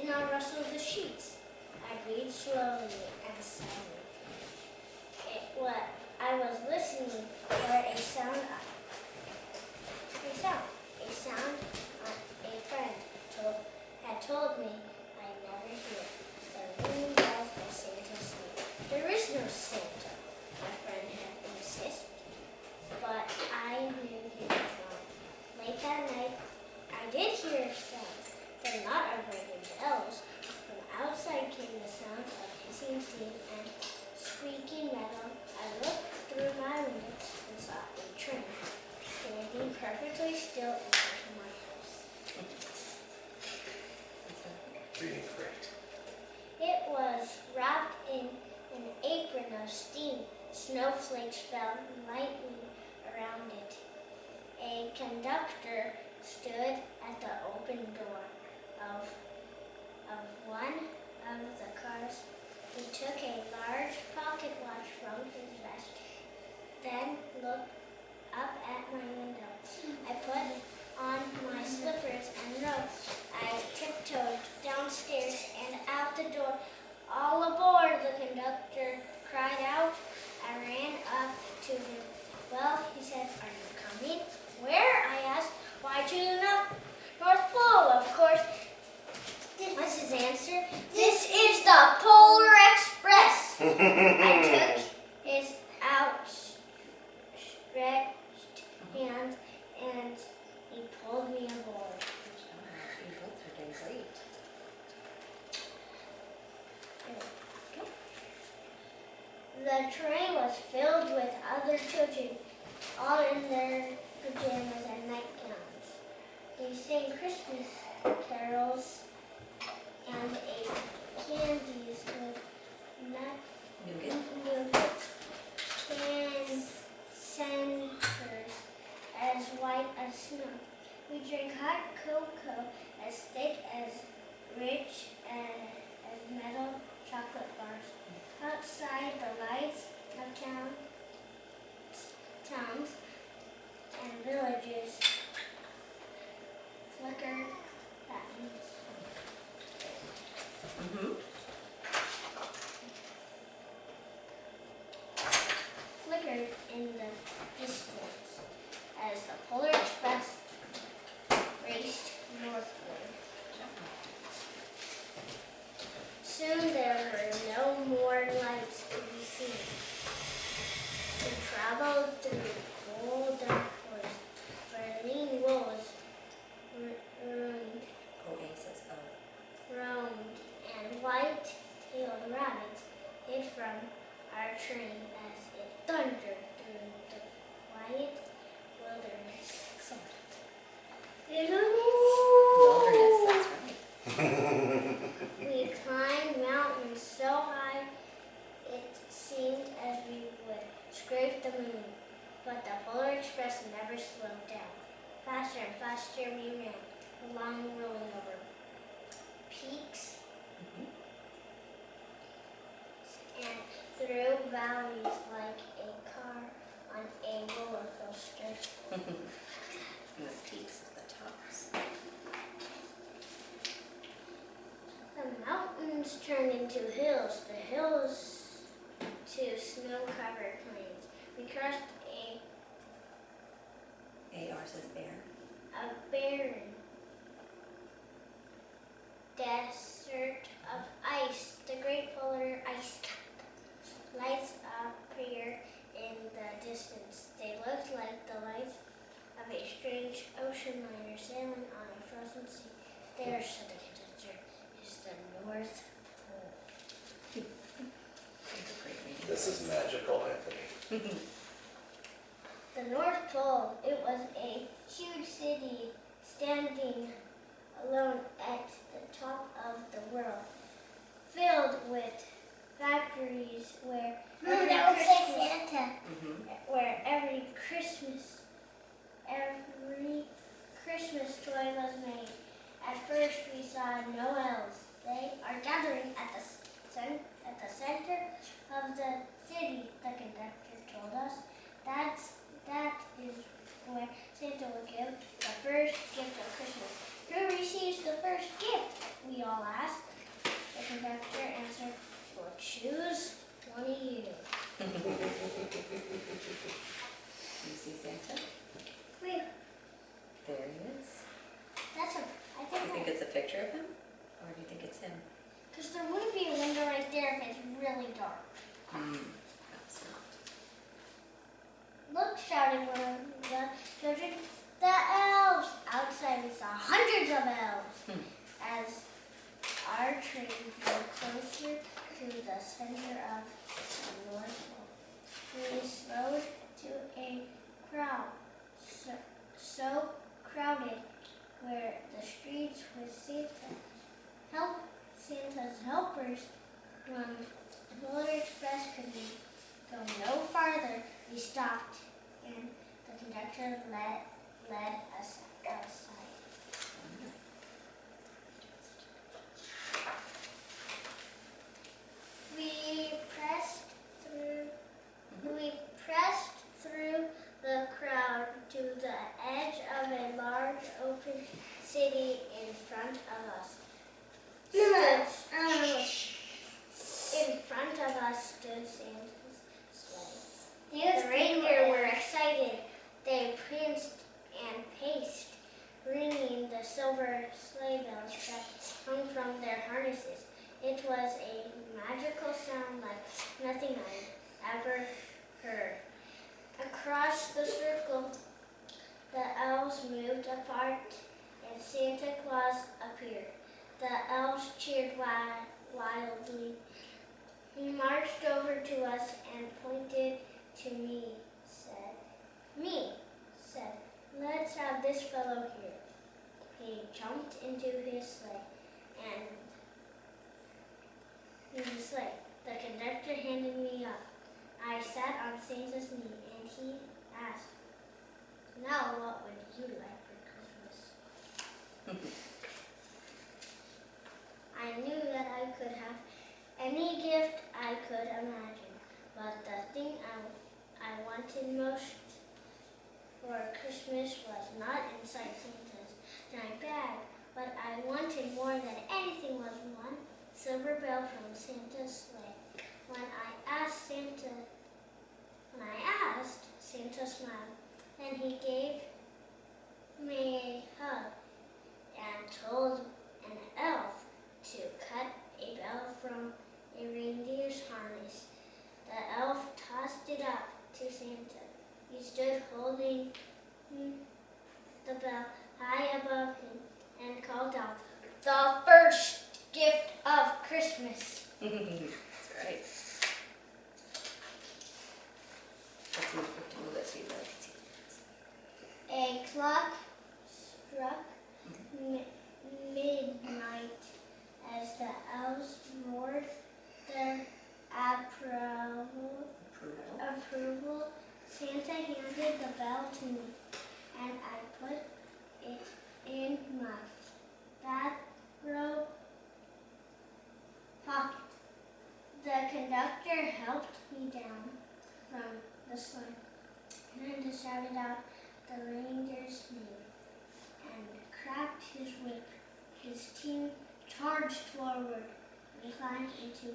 did not rustle the sheets. I breathed slowly and silently. I was listening for a sound. A sound a friend had told me I'd never hear. The ringing bells of Santa's sleigh. There is no Santa, my friend had insisted, but I knew he was wrong. Late that night, I did hear a sound, but not of ringing bells. From outside came the sound of hissing steam and squeaking metal. I looked through my window and saw a train standing perfectly still in front of my house. Reading great. It was wrapped in an apron of steam. Snowflakes fell lightly around it. A conductor stood at the open door of one of the cars. He took a large pocket watch from his vest, then looked up at my window. I put on my slippers and robe. I tiptoed downstairs and out the door. All aboard, the conductor cried out. I ran up to him. Well, he said, are you coming? Where? I asked. Why, to the North Pole, of course. What's his answer? This is the Polar Express. I took his outstretched hand and he pulled me aboard. You both are doing great. The train was filled with other children, all in their pajamas and nightgowns. They sang Christmas carols and ate candies with nougat centers as white as snow. We drank hot cocoa as thick as rich as metal chocolate bars. Outside, the lights of towns and villages flickered flickered in the distance as the Polar Express raced northward. Soon there were no more lights to be seen. We traveled through golden forest where lean wolves roamed and white-tailed rabbits hid from our train as it thundered through the quiet wilderness. Excellent. Wilderness, That's right. we climbed mountains so high it seemed as we would scrape the moon. But the Polar Express never slowed down. Faster and faster we ran, along rolling over peaks and through valleys like a car on a roller coaster. And the peaks at the tops. The mountains turned into hills, the hills to snow-covered plains. We crossed AR says bear. a barren desert of ice, the great polar ice cap. Lights appeared in the distance. They looked like the lights of a strange ocean liner sailing on a frozen sea. There, said the conductor, is the North Pole. That's a great reading. This is magical, Anthony. The North Pole, it was a huge city standing alone at the top of the world, filled with factories where every Christmas toy was made. At first we saw no elves. They are gathering at the center of the city, the conductor told us. That is where Santa will give the first gift of Christmas. Who receives the first gift? We all asked. conductor answered, "We'll choose one of you." You see Santa? Wait, There he is. that's a, I Do you think think, it's a picture of him? Or do you think it's him? because there wouldn't be a window right there if it's really dark. Perhaps not. Look, shouted one of the children, "the elves!" Outside we saw hundreds of elves. As our train drew closer to the center of the North Pole, we slowed to a crowd so crowded where the streets with Santa's helpers, when the Polar Express could go no farther, we stopped and the conductor led us outside. We pressed through the crowd to the edge of a large open city in front of us. In front of us stood Santa's sleigh. The reindeer were excited. They pranced and paced, ringing the silver sleigh bells that hung from their harnesses. It was a magical sound like nothing I'd ever heard. Across the circle, the elves moved apart and Santa Claus appeared. The elves cheered wildly. He marched over to us and pointed to me, said, "Let's have this fellow here." He jumped into his sleigh The conductor handed me up. I sat on Santa's knee and he asked, "Now what would you like for Christmas?" I knew that I could have any gift I could imagine, but the thing I wanted most for Christmas was not inside Santa's giant bag. What I wanted more than anything was one silver bell from Santa's sleigh. When I asked, Santa smiled. Then he gave me a hug and told an elf to cut a bell from a reindeer's harness. The elf tossed it up to Santa. He stood holding the bell high above him and called out, "The first gift of Christmas." That's right. Let's move it so you really can see the A clock struck midnight as the elves roared their approval. Santa handed the bell to me, and I put it in my bathrobe pocket. The conductor helped me down from the sleigh and shouted out the reindeer's name and cracked his whip. His team charged forward and climbed into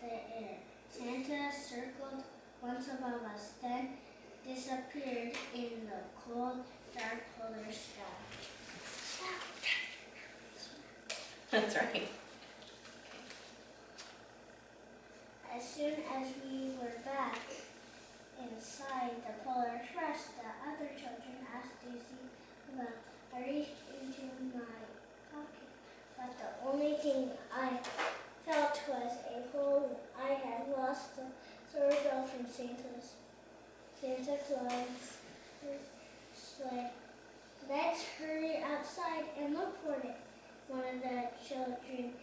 the air. Santa circled once above us, then disappeared in the cold, dark polar sky. That's right. As soon as we were back inside the Polar Express, the other children asked Daisy about. I reached into my pocket, but the only thing I felt was a hole. I had lost the silver bell from Santa Claus' sleigh. "Let's hurry outside and look for it," one of the children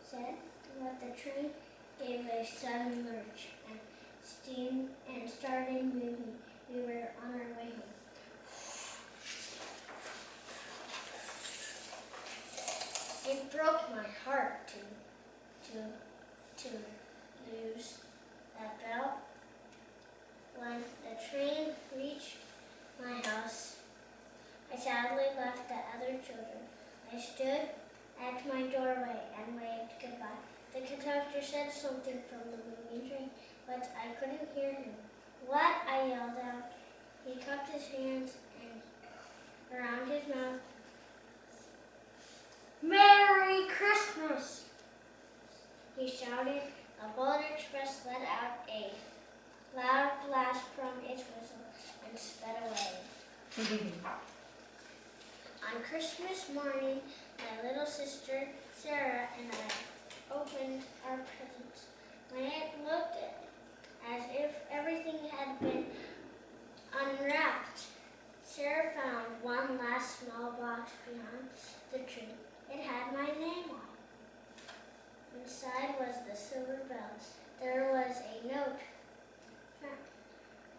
said. But the train gave a sudden lurch and steamed and started moving. We were on our way home. It broke my heart to lose that bell. When the train reached my house, I sadly left the other children. I stood at my doorway and waved goodbye. The said something from the moving train, but I couldn't hear him. What? I yelled out. He cupped his hands and around his mouth. Merry Christmas! He shouted. The Polar Express let out a loud blast from its whistle and sped away. On Christmas morning, my little sister Sarah and I opened our presents. When it looked as if everything had been unwrapped, Sarah found one last small box behind the tree. It had my name on it. Inside was the silver bells. There was a note.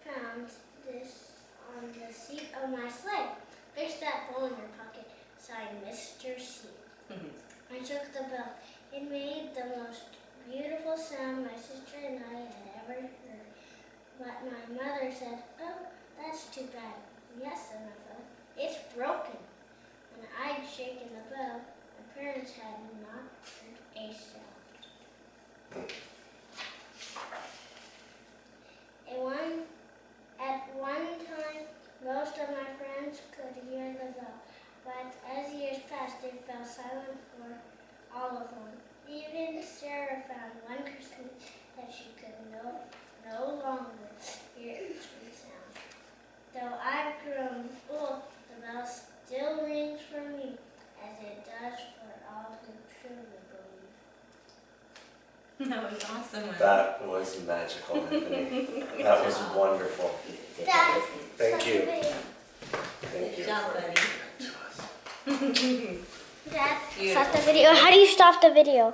Found this on the seat of my sleigh. Fix that bowl in your pocket. Signed, Mr. C. I took the bell. It made the most beautiful sound my sister and I had ever heard. But my mother said, "Oh, that's too bad." "Yes," said my father. "It's broken." When I'd shaken the bell, my parents had not heard a sound. At one time, most of my friends could hear the bell, but as years passed, it fell silent for all of them. Even Sarah found one Christmas that she could no longer hear its sweet sound. Though I've grown old, the bell still rings for me, as it does for all who truly believe. That was awesome. That was magical, Anthony. That was wonderful. Dad, Thank stop you. the video. Thank you. Good job, for buddy. bringing that to us. Dad, Beautiful. stop the video. How do you stop the video?